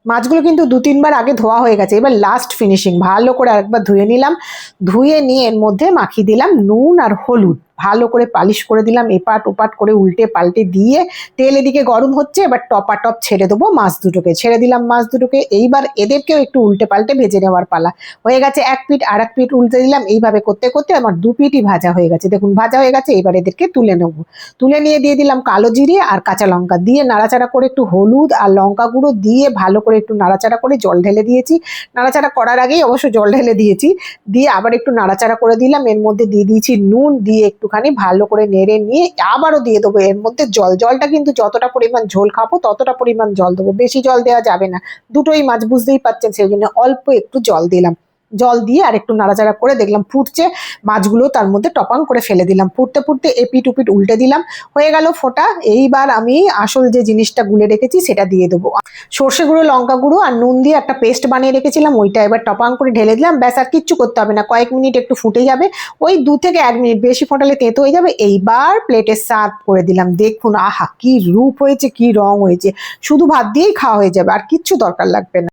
মাছগুলো কিন্তু 2-3 বার আগে ধোয়া হয়ে গেছে, এবার লাস্ট ফিনিশিং ভালো করে আরেকবার ধুয়ে নিলাম। ধুয়ে নিয়ে এর মধ্যে মাখিয়ে দিলাম নুন আর হলুদ, ভালো করে পালিশ করে দিলাম, এপাট ওপাট করে উল্টে পাল্টে দিয়ে তেল এদিকে গরম হচ্ছে, এবার টপাটপ ছেড়ে দেবো মাছ দুটোকে, ছেড়ে দিলাম মাছ দুটোকে। এইবার এদেরকেও একটু উল্টে পাল্টে ভেজে নেওয়ার পালা। হয়ে গেছে এক পিঠ, আর এক পিঠ উল্টে দিলাম, এইভাবে করতে করতে আমার 2 পিঠই ভাজা হয়ে গেছে। দেখুন ভাজা হয়ে গেছে, এবার এদেরকে তুলে নেবো। তুলে নিয়ে দিয়ে দিলাম কালো জিরে আর কাঁচা লঙ্কা দিয়ে নাড়াচাড়া করে, একটু হলুদ আর লঙ্কা গুঁড়ো দিয়ে ভালো করে একটু নাড়াচাড়া করে জল ঢেলে দিয়েছি। নাড়াচাড়া করার আগেই অবশ্য জল ঢেলে দিয়েছি। দিয়ে আবার একটু নাড়াচাড়া করে দিলাম, এর মধ্যে দিয়ে দিয়েছি নুন, দিয়ে একটুখানি ভালো করে নেড়ে নিয়ে আবারও দিয়ে দেবো এর মধ্যে জল। জলটা কিন্তু যতটা পরিমাণ ঝোল খাবো ততটা পরিমাণ জল দেবো, বেশি জল দেওয়া যাবে না, দুটোই মাছ বুঝতেই পারছেন, সেই জন্য অল্প একটু জল দিলাম। জল দিয়ে আর একটু নাড়াচাড়া করে দেখলাম ফুটছে, মাছগুলো তার মধ্যে টপাং করে ফেলে দিলাম। ফুটতে ফুটতে এপিট উপিট উল্টে দিলাম, হয়ে গেল ফোটা। এইবার আমি আসল যে জিনিসটা গুলে রেখেছি সেটা দিয়ে দেবো। সর্ষে গুঁড়ো, লঙ্কা গুঁড়ো আর নুন দিয়ে একটা পেস্ট বানিয়ে রেখেছিলাম, ওইটা এবার টপাং করে ঢেলে দিলাম। ব্যাস, আর কিচ্ছু করতে হবে না, কয়েক মিনিট একটু ফুটে যাবে, ওই 2 থেকে 1 মিনিট, বেশি ফোটালে তেঁতো হয়ে যাবে। এইবার প্লেটে সার্ভ করে দিলাম। দেখুন আহা কি রূপ হয়েছে, কি রং হয়েছে, শুধু ভাত দিয়েই খাওয়া হয়ে যাবে, আর কিচ্ছু দরকার লাগবে না।